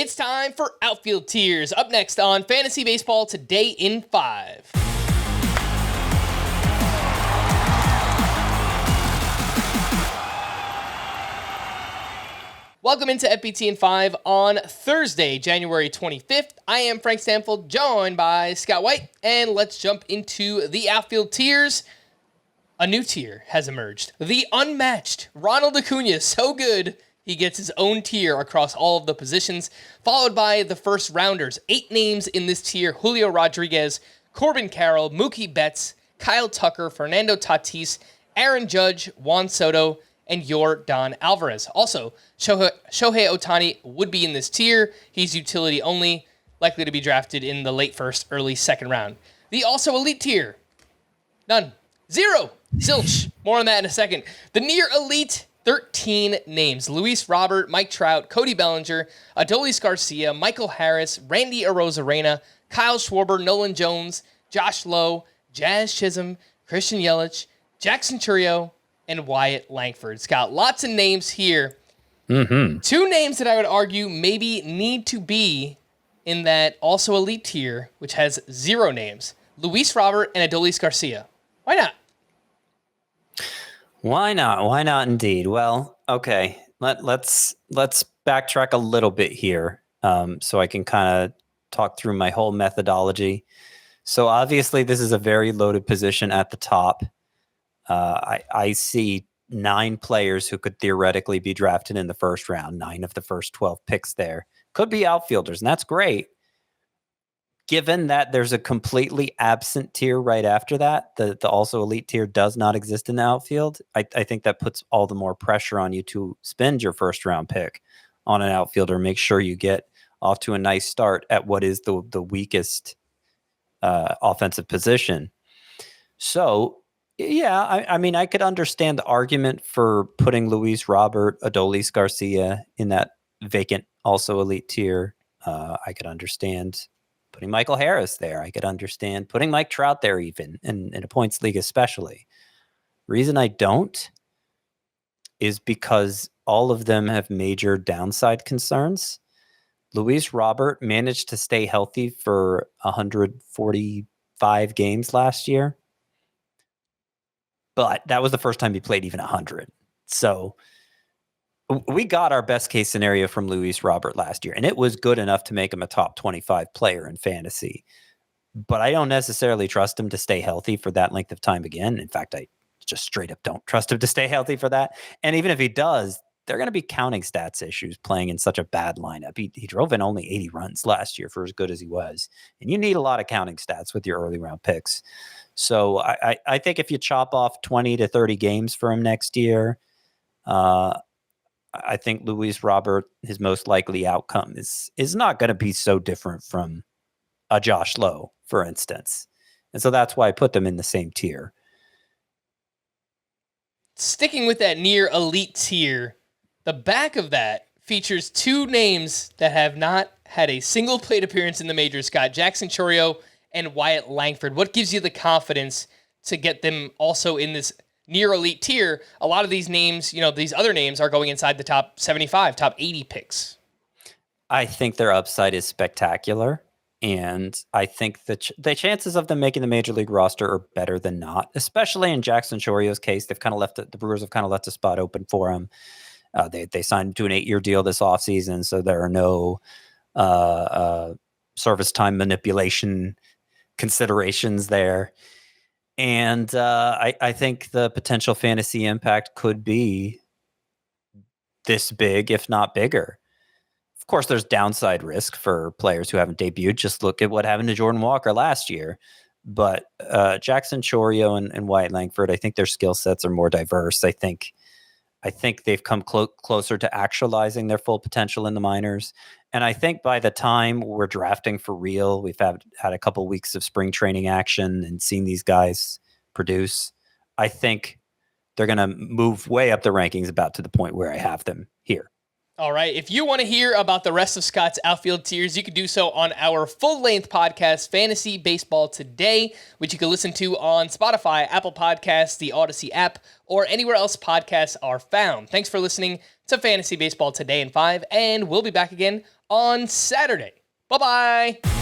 It's time for Outfield Tiers. Up next on Fantasy Baseball Today in 5. Welcome into FBT in 5 on Thursday, January 25th. I am Frank Stanfield, joined by Scott White, and let's jump into the Outfield Tiers. A new tier has emerged. The unmatched Ronald Acuna, so good, he gets his own tier across all of the positions, followed by the first rounders. 8 names in this tier: Julio Rodriguez, Corbin Carroll, Mookie Betts, Kyle Tucker, Fernando Tatis, Aaron Judge, Juan Soto, and Yordan Alvarez. Also, Shohei Ohtani would be in this tier. He's utility only, likely to be drafted in the late first, early second round. The also elite tier, none. 0. Zilch. More on that in a second. The near elite, 13 names: Luis Robert, Mike Trout, Cody Bellinger, Adolis Garcia, Michael Harris, Randy Arozarena, Kyle Schwarber, Nolan Jones, Josh Lowe, Jazz Chisholm, Christian Yelich, Jackson Chourio, and Wyatt Langford. Scott, lots of names here. 2 names that I would argue maybe need to be in that also elite tier, which has 0 names: Luis Robert and Adolis Garcia. Why not? Why not? Why not indeed? Well, okay. Let's backtrack a little bit here, so I can kind of talk through my whole methodology. So obviously this is a very loaded position at the top. I see 9 players who could theoretically be drafted in the first round. 9 of the first 12 picks there could be outfielders, and that's great. Given that there's a completely absent tier right after that, the also elite tier does not exist in the outfield, I think that puts all the more pressure on you to spend your first round pick on an outfielder. Make sure you get off to a nice start at what is the weakest offensive position. So, yeah, I mean, I could understand the argument for putting Luis Robert, Adolis Garcia in that vacant also elite tier. I could understand putting Michael Harris there. I could understand putting Mike Trout there, even in a points league especially. Reason I don't is because all of them have major downside concerns. Luis Robert managed to stay healthy for 145 games last year, but that was the first time he played even 100. So we got our best case scenario from Luis Robert last year, and it was good enough to make him a top 25 player in fantasy. But I don't necessarily trust him to stay healthy for that length of time again. In fact, I just straight up don't trust him to stay healthy for that. And even if he does, they're going to be counting stats issues playing in such a bad lineup. He drove in only 80 runs last year for as good as he was. And you need a lot of counting stats with your early round picks. So I think if you chop off 20 to 30 games for him next year, I think Luis Robert, his most likely outcome is not going to be so different from a Josh Lowe, for instance. And so that's why I put them in the same tier. Sticking with that near elite tier, the back of that features 2 names that have not had a single plate appearance in the majors, Scott: Jackson Chourio and Wyatt Langford. What gives you the confidence to get them also in this near elite tier? A lot of these names, these other names are going inside the top 75, top 80 picks. I think their upside is spectacular. And I think that the chances of them making the major league roster are better than not, especially in Jackson Chourio's case. They've kind of the Brewers have kind of left a spot open for him. They signed him to an 8-year deal this offseason, so there are no service time manipulation considerations there. And I think the potential fantasy impact could be this big, if not bigger. Of course, there's downside risk for players who haven't debuted. Just look at what happened to Jordan Walker last year. But Jackson Chourio and Wyatt Langford, I think their skill sets are more diverse. I think they've come closer to actualizing their full potential in the minors. And I think by the time we're drafting for real, we've had a couple weeks of spring training action and seen these guys produce. I think they're going to move way up the rankings about to the point where I have them here. All right. If you want to hear about the rest of Scott's outfield tiers, you can do so on our full-length podcast, Fantasy Baseball Today, which you can listen to on Spotify, Apple Podcasts, the Audacy app, or anywhere else podcasts are found. Thanks for listening to Fantasy Baseball Today in 5, and we'll be back again on Saturday. Bye-bye.